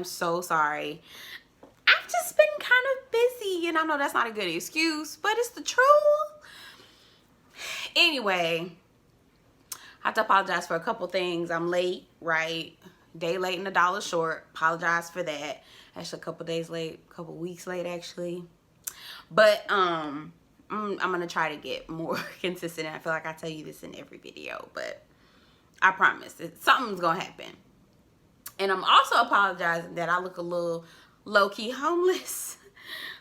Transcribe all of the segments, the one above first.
I'm so sorry. I've just been kind of busy, and I know that's not a good excuse, but it's the truth. Anyway, I have to apologize for a couple things. I'm late, right? Day late and $1 short. Apologize for that. Actually, a couple days late, a couple weeks late, actually. But I'm gonna try to get more consistent. I feel like I tell you this in every video, but I promise something's gonna happen. And I'm also apologizing that I look a little low-key homeless,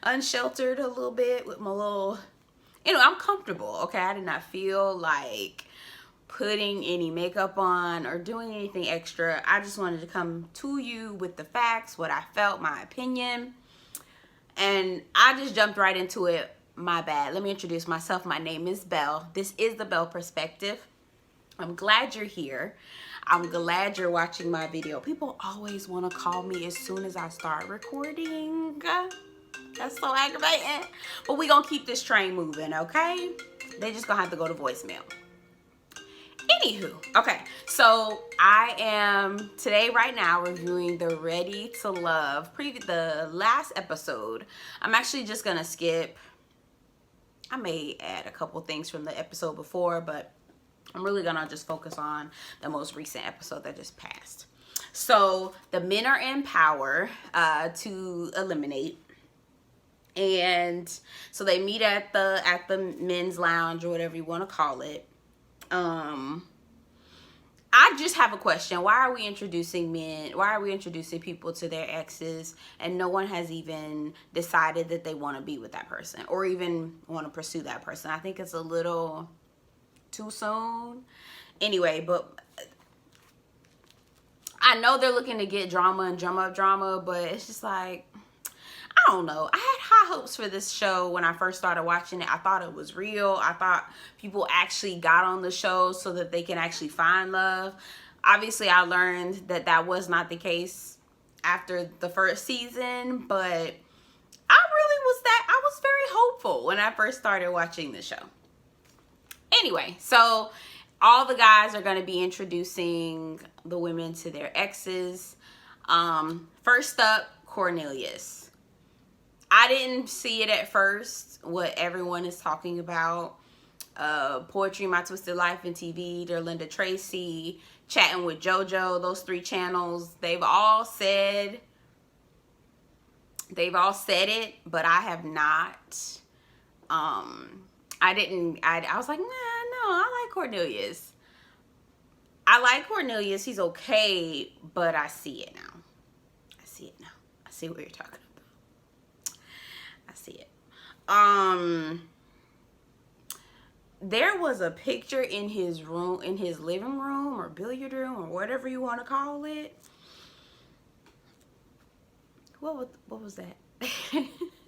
unsheltered a little bit with my little, I'm comfortable, okay? I did not feel like putting any makeup on or doing anything extra. I just wanted to come to you with the facts, what I felt, my opinion. And I just jumped right into it. My bad. Let me introduce myself. My name is Belle. This is the Belle Perspective. I'm glad you're here. I'm glad you're watching my video. People always want to call me as soon as I start recording. That's so aggravating. But we're going to keep this train moving, okay? They just going to have to go to voicemail. Anywho, okay, so I am today right now reviewing the Ready to Love the last episode. I'm actually just gonna skip. I may add a couple things from the episode before, but I'm really gonna just focus on the most recent episode that just passed. So the men are in power to eliminate. And so they meet at the men's lounge or whatever you want to call it. I just have a question. Why are we introducing men? Why are we introducing people to their exes and no one has even decided that they want to be with that person or even want to pursue that person? I think it's a little too soon. Anyway, but I know they're looking to get drama and drum up drama, but it's just like, I don't know. I had high hopes for this show when I first started watching it. I thought it was real. I thought people actually got on the show so that they can actually find love. Obviously, I learned that that was not the case after the first season, but I was very hopeful when I first started watching the show. Anyway, so all the guys are going to be introducing the women to their exes. First up, Cornelius. I didn't see it at first, what everyone is talking about. Poetry, My Twisted Life, and TV, Derlinda Tracy, Chatting with JoJo, those 3 channels, they've all said it, but I have not. I was like, nah, no, I like Cornelius. He's okay, but I see it now. I see what you're talking about. I see it. There was a picture in his room, in his living room or billiard room or whatever you want to call it. What was that?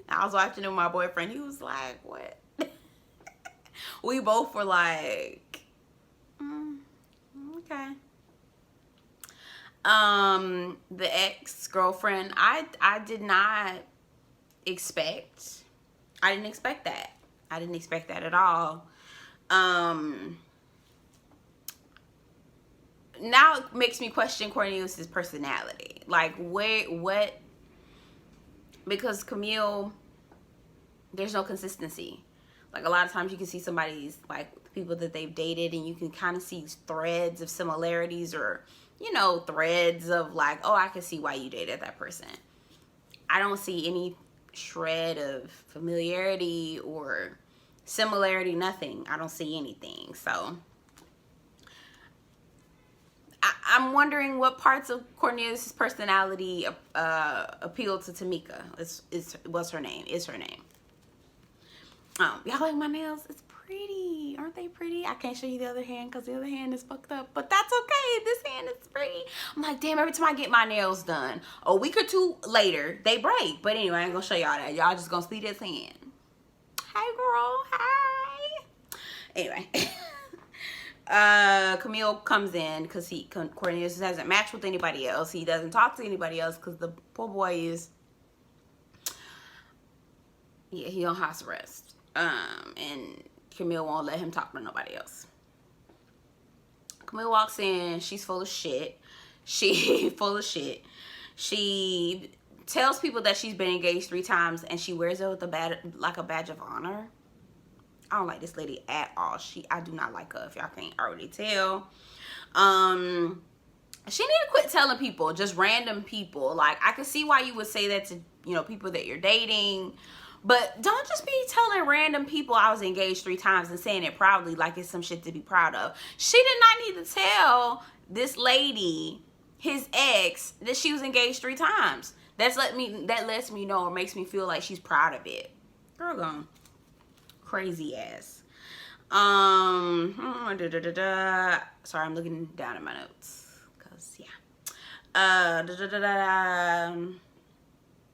I was watching it with my boyfriend. He was like, what? We both were like, okay. The ex-girlfriend, I didn't expect that. I didn't expect that at all. Now it makes me question Cornelius's personality. Like, what? Because Camille, there's no consistency. Like, a lot of times you can see somebody's, like, people that they've dated and you can kind of see threads of similarities or, threads of like, oh, I can see why you dated that person. I don't see any shred of familiarity or similarity, nothing. I don't see anything. So I'm wondering what parts of Cornelius' personality appeal to Tamika. Is her name. Y'all like my nails? It's pretty. Aren't they pretty? I can't show you the other hand because the other hand is fucked up, but that's okay. This hand is pretty. I'm like, damn, every time I get my nails done, a week or 2 later, they break. But anyway, I ain't gonna show y'all that. Y'all just gonna see this hand. Hey, girl. Hi. Anyway. Camille comes in because Cornelius hasn't matched with anybody else. He doesn't talk to anybody else because the poor boy is, he on house arrest. And Camille won't let him talk to nobody else. Camille walks in. She's full of shit. She tells people that she's been engaged 3 times, and she wears it with like a badge of honor. I don't like this lady at all. I do not like her, if y'all can't already tell. She need to quit telling people, just random people. Like, I can see why you would say that to, you know, people that you're dating. But don't just be telling random people I was engaged 3 times and saying it proudly like it's some shit to be proud of. She did not need to tell this lady, his ex, that she was engaged 3 times. That lets me know, or makes me feel like she's proud of it. Girl gone. Crazy ass. Sorry, I'm looking down at my notes. Cause yeah.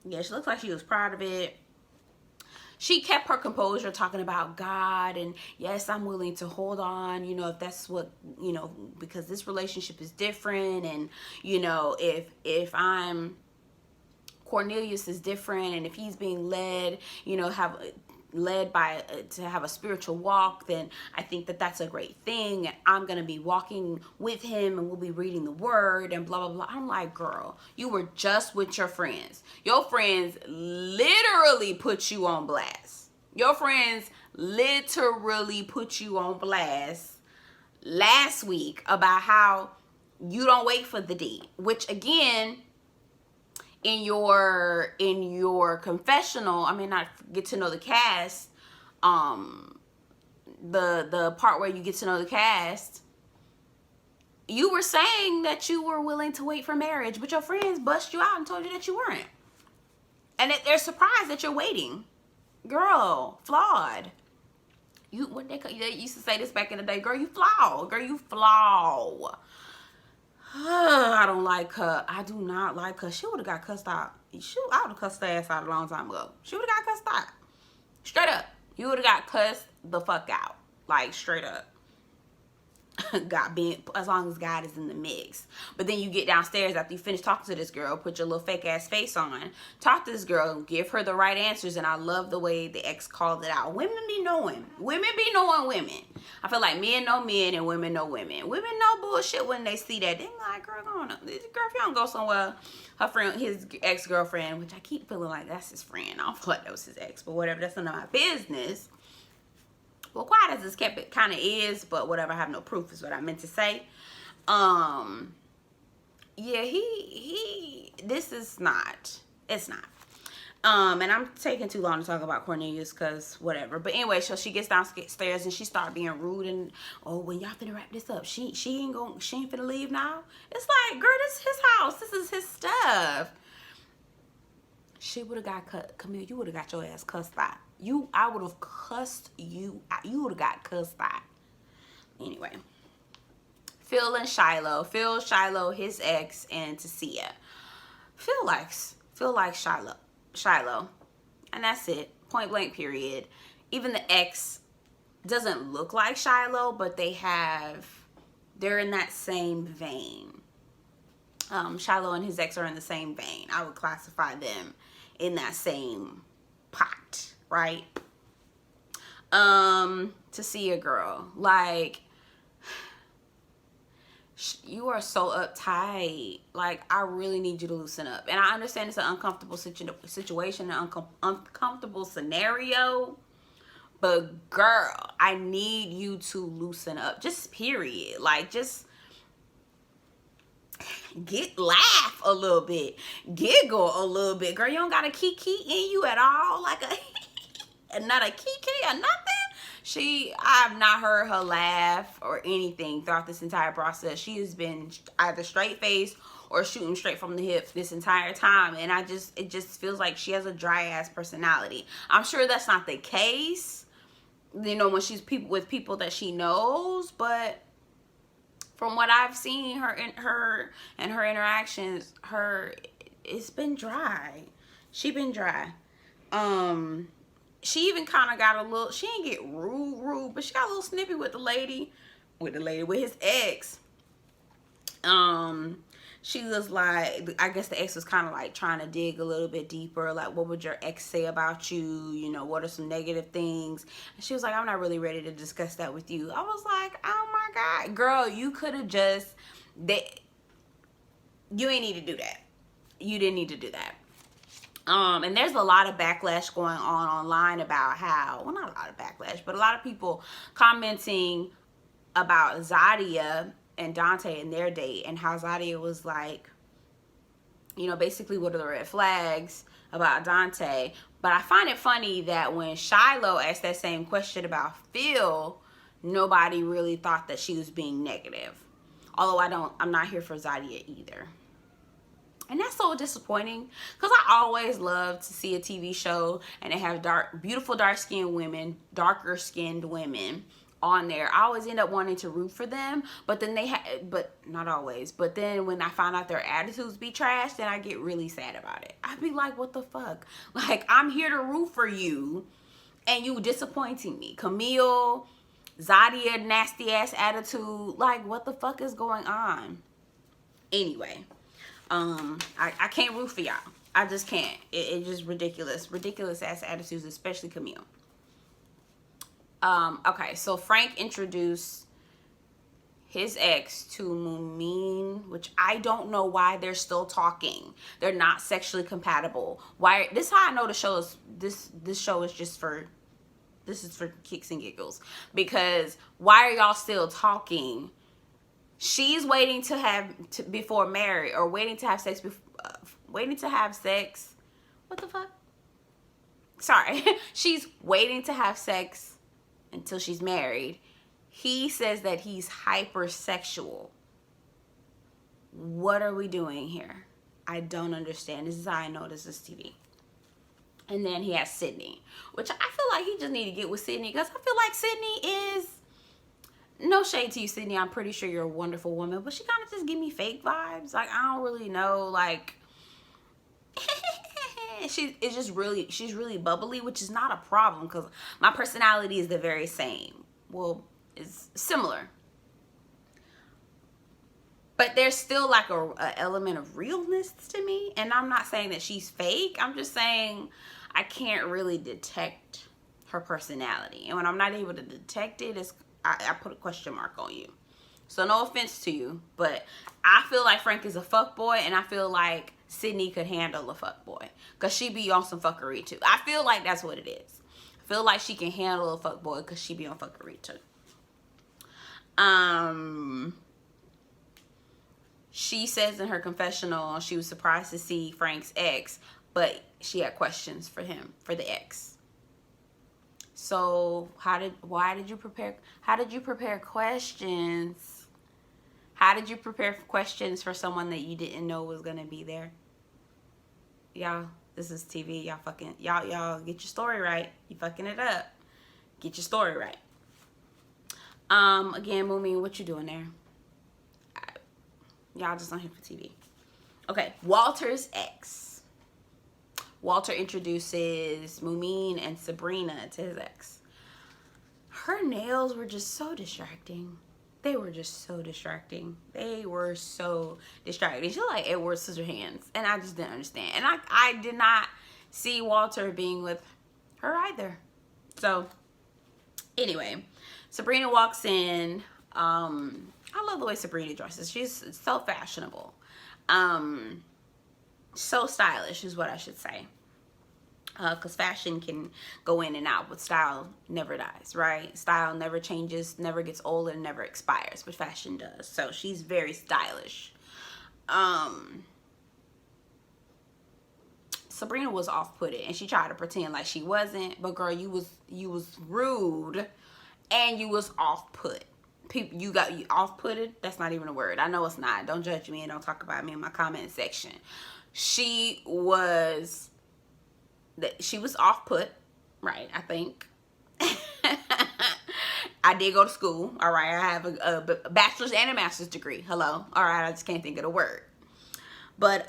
Yeah, she looks like she was proud of it. She kept her composure, talking about God, and yes, I'm willing to hold on, you know, if that's what, you know, because this relationship is different, and, you know, if I'm, Cornelius is different, and if he's being led, you know, led by to have a spiritual walk, then I think that that's a great thing, and I'm gonna be walking with him, and we'll be reading the word, and blah blah blah. I'm like, girl, you were just with your friends. Your friends literally put you on blast. Your friends literally put you on blast last week about how you don't wait for the D, which again, in your confessional, I mean, not get to know the cast, the part where you get to know the cast, you were saying that you were willing to wait for marriage, but your friends bust you out and told you that you weren't, and that they're surprised that you're waiting. Girl, flawed. They used to say this back in the day, girl, you flaw. Girl, you flaw. I don't like her. I do not like her. She would have got cussed out. I would have cussed her ass out a long time ago. She would have got cussed out. Straight up. You would have got cussed the fuck out. Like, straight up. As long as God is in the mix. But then you get downstairs after you finish talking to this girl, put your little fake ass face on, talk to this girl, give her the right answers, and I love the way the ex called it out. Women be knowing. Women be knowing women. I feel like men know men and women know women. Women know bullshit when they see that. They like, girl, go on. Girl, if you don't go somewhere, her friend, his ex-girlfriend, which I keep feeling like that's his friend. I don't feel like that was his ex, but whatever. That's none of my business. Well, quiet as it's kept, it kind of is, but whatever. I have no proof is what I meant to say. Yeah, this is not. It's not. And I'm taking too long to talk about Cornelius because whatever. But anyway, so she gets downstairs and she started being rude and, oh, when y'all finna wrap this up, she ain't finna leave now. It's like, girl, this is his house. This is his stuff. She would have got Camille, you would have got your ass cussed out. I would have cussed you out. You would have got cussed out. Anyway. Phil and Shiloh. Phil, Shiloh, his ex, and Tasia. Phil likes Shiloh. And that's it. Point blank, period. Even the ex doesn't look like Shiloh, but they're in that same vein. Shiloh and his ex are in the same vein. I would classify them in that same pot, right? Tasia, girl, like, you are so uptight. Like, I really need you to loosen up. And I understand it's an uncomfortable situation, an uncomfortable scenario. But, girl, I need you to loosen up. Just period. Like, just laugh a little bit. Giggle a little bit. Girl, you don't got a kiki in you at all. Like, not a kiki or nothing. I have not heard her laugh or anything throughout this entire process. She has been either straight faced or shooting straight from the hip this entire time. And it just feels like she has a dry ass personality. I'm sure that's not the case, you know, when she's with people that she knows, but from what I've seen her interactions, it's been dry. She been dry. She even kind of got a little, she didn't get rude, but she got a little snippy with with his ex. She was like, I guess the ex was kind of like trying to dig a little bit deeper. Like, what would your ex say about you? You know, what are some negative things? And she was like, I'm not really ready to discuss that with you. I was like, oh my God, girl, you could have you ain't need to do that. You didn't need to do that. And there's a lot of backlash going on online about how, well, not a lot of backlash, but a lot of people commenting about Zadia and Dante and their date, and how Zadia was like, you know, basically what are the red flags about Dante. But I find it funny that when Shiloh asked that same question about Phil, nobody really thought that she was being negative. Although I'm not here for Zadia either. And that's so disappointing, because I always love to see a TV show and they have beautiful dark-skinned women, darker-skinned women on there. I always end up wanting to root for them, but then but not always. But then when I find out their attitudes be trash, then I get really sad about it. I'd be like, what the fuck? Like, I'm here to root for you, and you disappointing me. Camille, Zadia, nasty ass attitude. Like, what the fuck is going on? Anyway. I can't root for y'all. I just can't. It's just ridiculous. Ridiculous ass attitudes, especially Camille. Okay, so Frank introduced his ex to Mumin, which I don't know why they're still talking. They're not sexually compatible. Why? This is how I know the show is, this show is just for, this is for kicks and giggles. Because why are y'all still talking? She's waiting to have before marriage, or waiting to have sex waiting to have sex. What the fuck? Sorry. She's waiting to have sex until she's married. He says that he's hypersexual. What are we doing here? I don't understand. This is how I know this is TV. And then he has Sydney, which I feel like he just need to get with Sydney, because I feel like Sydney is, no shade to you, Sydney, I'm pretty sure you're a wonderful woman, but she kind of just give me fake vibes. Like, I don't really know, like, she's really bubbly, which is not a problem, because my personality is the very same. Well, it's similar. But there's still like a element of realness to me, and I'm not saying that she's fake. I'm just saying I can't really detect her personality. And when I'm not able to detect it, I put a question mark on you. So no offense to you, but I feel like Frank is a fuckboy, and I feel like Sydney could handle a fuckboy, because she be on some fuckery too. I feel like that's what it is. I feel like she can handle a fuckboy because she be on fuckery too. She says in her confessional she was surprised to see Frank's ex, but she had questions for him, for the ex. So how did you prepare questions? How did you prepare questions for someone that you didn't know was gonna be there? Y'all, this is TV. Y'all get your story right. You fucking it up. Get your story right. Again, Mumin, what you doing there? Y'all just on here for TV. Okay, Walter's ex. Walter introduces Mumin and Sabrina to his ex. Her nails were just so distracting. They were just so distracting. They were so distracting. She looked like Edward Scissorhands, and I just didn't understand. And I did not see Walter being with her either. So, anyway, Sabrina walks in. I love the way Sabrina dresses. She's so fashionable. So stylish is what I should say. Because fashion can go in and out, but style never dies, right? Style never changes, never gets old, and never expires, but fashion does. So she's very stylish. Sabrina was off-putted, and she tried to pretend like she wasn't, but girl, you was rude, and you was off-put. People, you off-putted? That's not even a word. I know it's not. Don't judge me and don't talk about me in my comment section. She was off-put, right? I think. I did go to school. All right, I have a bachelor's and a master's degree. Hello. All right, I just can't think of the word. But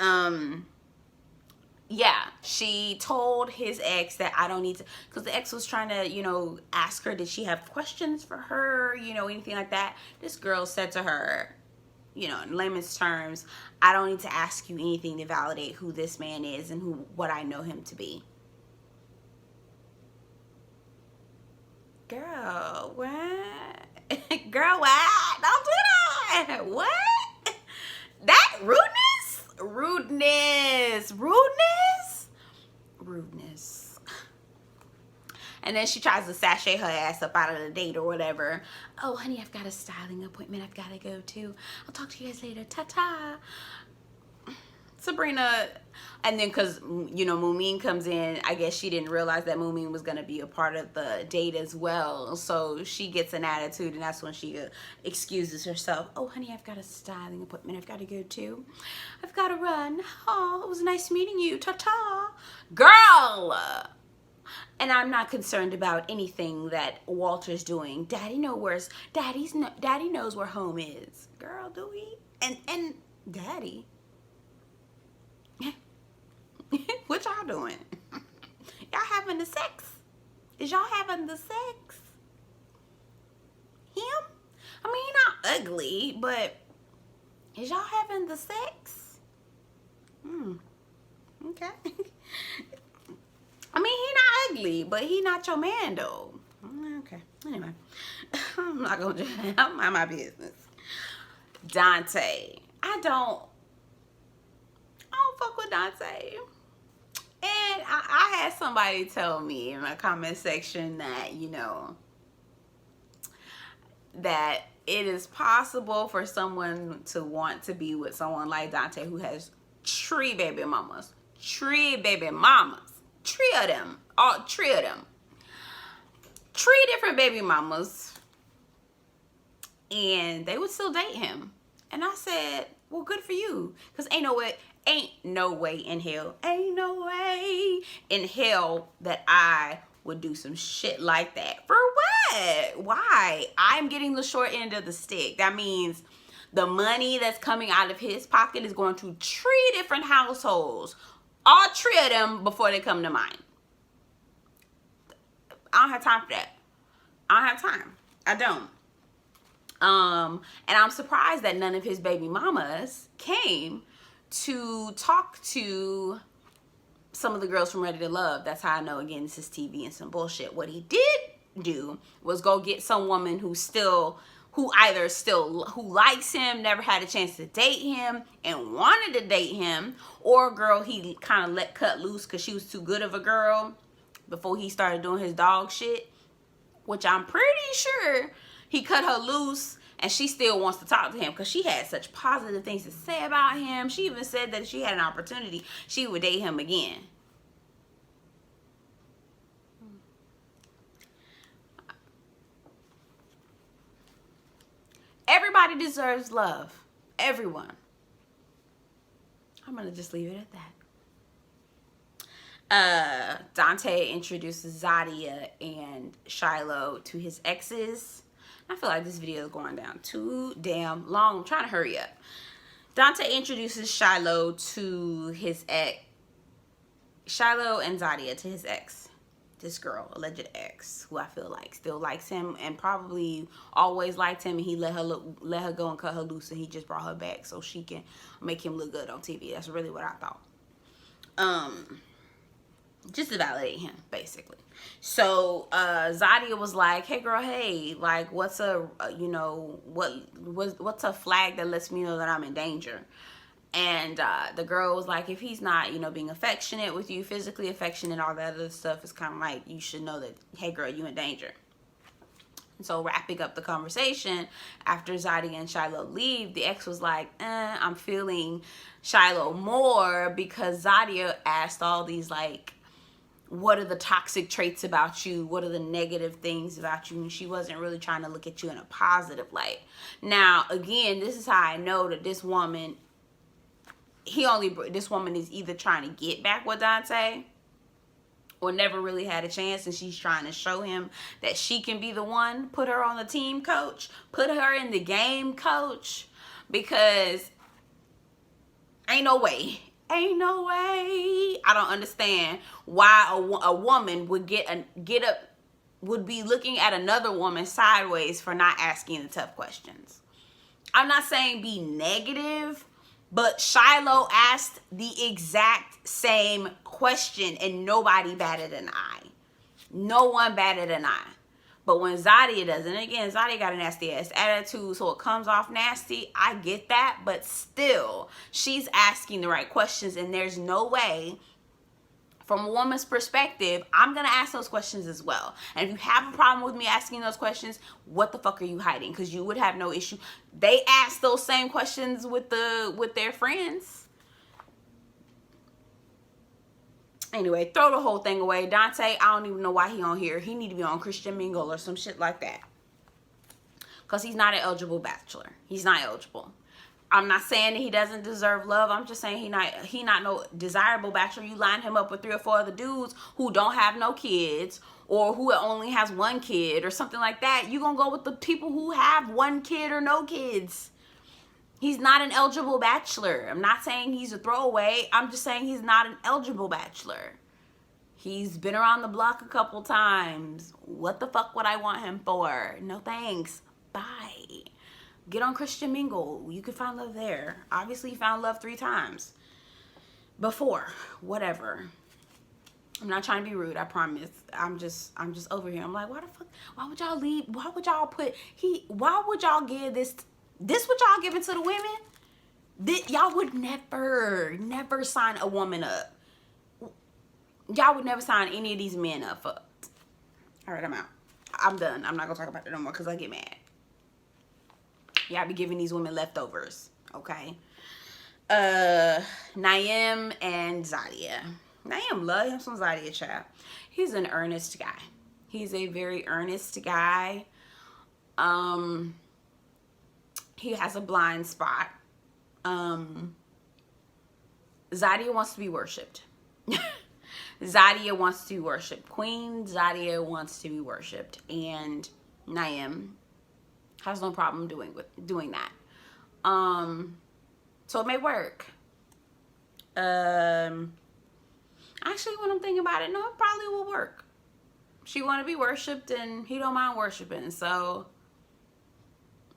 yeah, she told his ex that I don't need to, because the ex was trying to, you know, ask her, did she have questions for her, you know, anything like that. This girl said to her, you know, in layman's terms, I don't need to ask you anything to validate who this man is and what I know him to be. Girl, what? Girl, what? Don't do that. What? That rudeness? Rudeness. And then she tries to sashay her ass up out of the date or whatever. Oh, honey, I've got a styling appointment I've got to go to. I'll talk to you guys later. Ta-ta. Sabrina. And then because, you know, Moomin comes in, I guess she didn't realize that Moomin was going to be a part of the date as well. So she gets an attitude, and that's when she excuses herself. Oh, honey, I've got a styling appointment I've got to go to. I've got to run. Oh, it was nice meeting you. Ta-ta. Girl! And I'm not concerned about anything that Walter's doing. Daddy knows where home is. Girl, do he? And Daddy. What y'all doing? Y'all having the sex? Is y'all having the sex? Him? I mean, he not ugly, but is y'all having the sex? Okay. I mean, he not ugly, but he not your man, though. Okay. Anyway, I'm not gonna I'm mind my business. Dante. I don't fuck with Dante. And I had somebody tell me in my comment section that, you know, that it is possible for someone to want to be with someone like Dante who has 3 baby mamas. 3 baby mamas. 3 of them. All 3 of them. 3 different baby mamas. And they would still date him. And I said, well, good for you. Because ain't no way in hell that I would do some shit like that. For what? Why? I'm getting the short end of the stick. That means the money that's coming out of his pocket is going to 3 different households. All 3 of them before they come to mine. I don't have time for that. I don't have time. I don't. And I'm surprised that none of his baby mamas came to talk to some of the girls from Ready to Love. That's how I know, again, this is TV and some bullshit. What he did do was go get some woman who likes him, never had a chance to date him, and wanted to date him, or a girl he kind of let cut loose because she was too good of a girl before he started doing his dog shit, which I'm pretty sure he cut her loose. And she still wants to talk to him because she had such positive things to say about him. She even said that if she had an opportunity, she would date him again. Everybody deserves love. Everyone. I'm going to just leave it at that. Dante introduces Zadia and Shiloh to his exes. I feel like this video is going down too damn long. I'm trying to hurry up. Dante introduces Shiloh to his ex. Shiloh and Zadia to his ex. This girl, alleged ex, who I feel like still likes him and probably always liked him, and he let her go and cut her loose, and he just brought her back so she can make him look good on TV. That's really what I thought. Just to validate him, basically. So Zadia was like, hey girl, hey, like what's a what's a flag that lets me know that I'm in danger? And the girl was like, if he's not, you know, being affectionate with you, physically affectionate, all that other stuff, is kind of like, you should know that, hey girl, you in danger. And so wrapping up the conversation, after Zadia and Shiloh leave, the ex was like, I'm feeling Shiloh more, because Zadia asked all these, like, what are the toxic traits about you? What are the negative things about you? And she wasn't really trying to look at you in a positive light. Now, again, this is how I know that this woman, this woman is either trying to get back with Dante or never really had a chance, and she's trying to show him that she can be the one. Put her on the team, coach. Put her in the game, coach. Because ain't no way. Ain't no way. I don't understand why a woman would would be looking at another woman sideways for not asking the tough questions. I'm not saying be negative, but Shiloh asked the exact same question, and nobody batted an eye. No one batted an eye. But when Zadia does, and again, Zadia got a nasty ass attitude, so it comes off nasty. I get that, but still, she's asking the right questions, and there's no way, from a woman's perspective, I'm gonna ask those questions as well. And if you have a problem with me asking those questions, what the fuck are you hiding? Because you would have no issue. They ask those same questions with their friends. Anyway, throw the whole thing away. Dante, I don't even know why he on here. He need to be on Christian Mingle or some shit like that. Because he's not an eligible bachelor. He's not eligible. I'm not saying that he doesn't deserve love. I'm just saying he not no desirable bachelor. You line him up with 3 or 4 other dudes who don't have no kids, or who only has 1 kid or something like that. You gonna go with the people who have 1 kid or no kids. He's not an eligible bachelor. I'm not saying he's a throwaway. I'm just saying he's not an eligible bachelor. He's been around the block a couple times. What the fuck would I want him for? No thanks. Bye. Get on Christian Mingle. You can find love there. Obviously, you found love 3 times before. Whatever. I'm not trying to be rude. I promise. I'm just over here. I'm like, why the fuck? Why would y'all leave? Why would y'all why would y'all give this what y'all giving to the women? Y'all would never sign a woman up. Y'all would never sign any of these men up for. All right, I'm out. I'm done. I'm not gonna talk about it no more because I get mad. Y'all be giving these women leftovers, okay? Naim and Zadia. Naim love him some Zadia, child. He's an earnest guy. He's a very earnest guy. He has a blind spot. Zadia wants to be worshipped. Zadia wants to be worshipped. Queen Zadia wants to be worshipped. And Naim has no problem doing that. So it may work. Actually, when I'm thinking about it, no, it probably will work. She want to be worshipped and he don't mind worshiping. So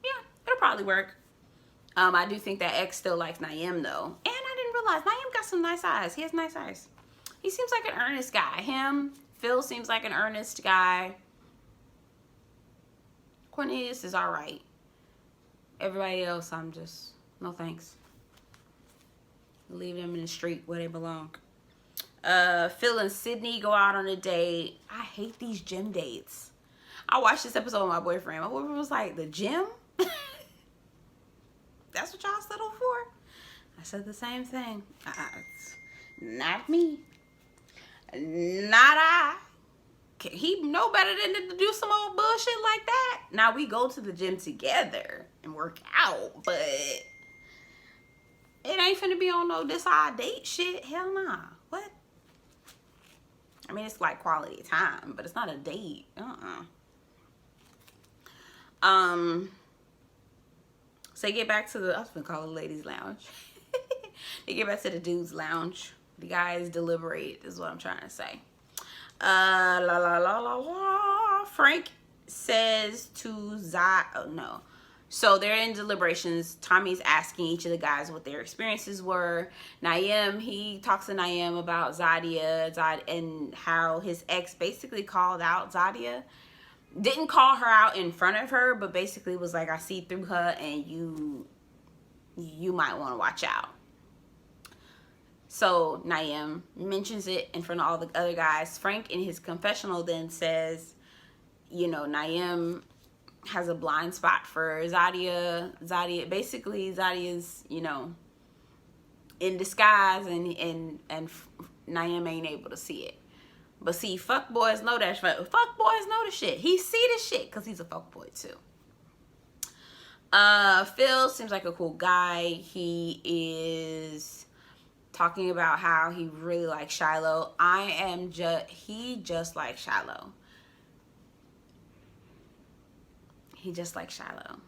yeah, it'll probably work. I do think that X still likes Naim though. And I didn't realize Naim got some nice eyes. He has nice eyes. He seems like an earnest guy. Phil seems like an earnest guy. Cornelius is alright. Everybody else, I'm just, no thanks. Leave them in the street where they belong. Phil and Sydney go out on a date. I hate these gym dates. I watched this episode with my boyfriend. My boyfriend was like, the gym? That's what y'all settled for? I said the same thing. Not me. Not I. He know better than to do some old bullshit like that. Now we go to the gym together and work out, but it ain't finna be on no this our date shit. Hell nah. What? I mean, it's like quality time, but it's not a date. So they get back to the, I was gonna call it ladies' lounge. They get back to the dudes' lounge. The guys deliberate is what I'm trying to say. Frank says to So they're in deliberations. Tommy's asking each of the guys what their experiences were. Naim, he talks to Naim about Zadia and how his ex basically called out Zadia. Didn't call her out in front of her, but basically was like, I see through her and you might want to watch out. So Naim mentions it in front of all the other guys. Frank in his confessional then says, you know, Naim has a blind spot for Zadia. Basically Zadia's, you know, in disguise and Naim ain't able to see it. But see, fuck boys know that shit. Fuck boys know the shit. He see the shit because he's a fuck boy too. Phil seems like a cool guy. He is talking about how he really likes Shiloh. He just likes Shiloh. He just likes Shiloh.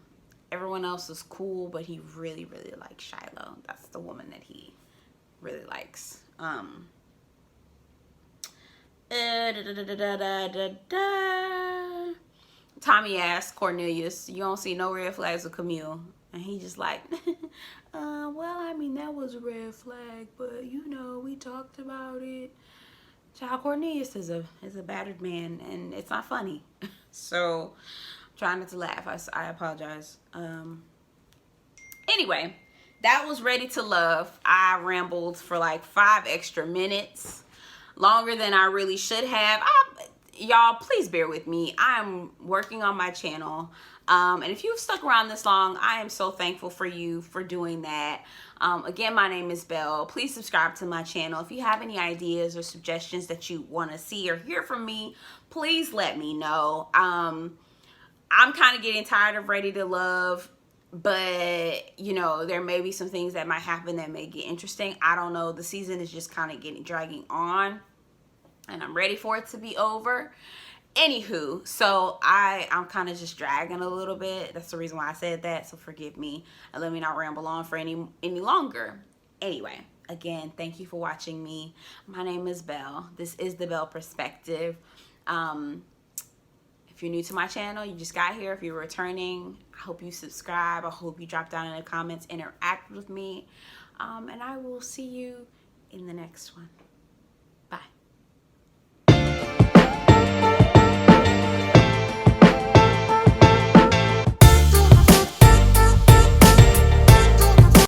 Everyone else is cool, but he really, really likes Shiloh. That's the woman that he really likes. Tommy asks Cornelius, you don't see no red flags with Camille? And he just like, well, I mean, that was a red flag, but you know, we talked about it. Child, Cornelius is a battered man, and it's not funny. So trying not to laugh. I apologize. Anyway, that was Ready to Love. I rambled for like 5 extra minutes, longer than I really should have. Y'all, please bear with me. I'm working on my channel. And if you've stuck around this long, I am so thankful for you for doing that. Again, my name is Belle. Please subscribe to my channel. If you have any ideas or suggestions that you want to see or hear from me, please let me know. I'm kind of getting tired of Ready to Love, but you know, there may be some things that might happen that may get interesting. I don't know. The season is just kind of dragging on, and I'm ready for it to be over. Anywho, so I'm kind of just dragging a little bit. That's the reason why I said that, so forgive me and let me not ramble on for any longer. Anyway, again, thank you for watching me. My name is Belle. This is the Belle Perspective. If you're new to my channel, you just got here. If you're returning, I hope you subscribe. I hope you drop down in the comments, interact with me, and I will see you in the next one.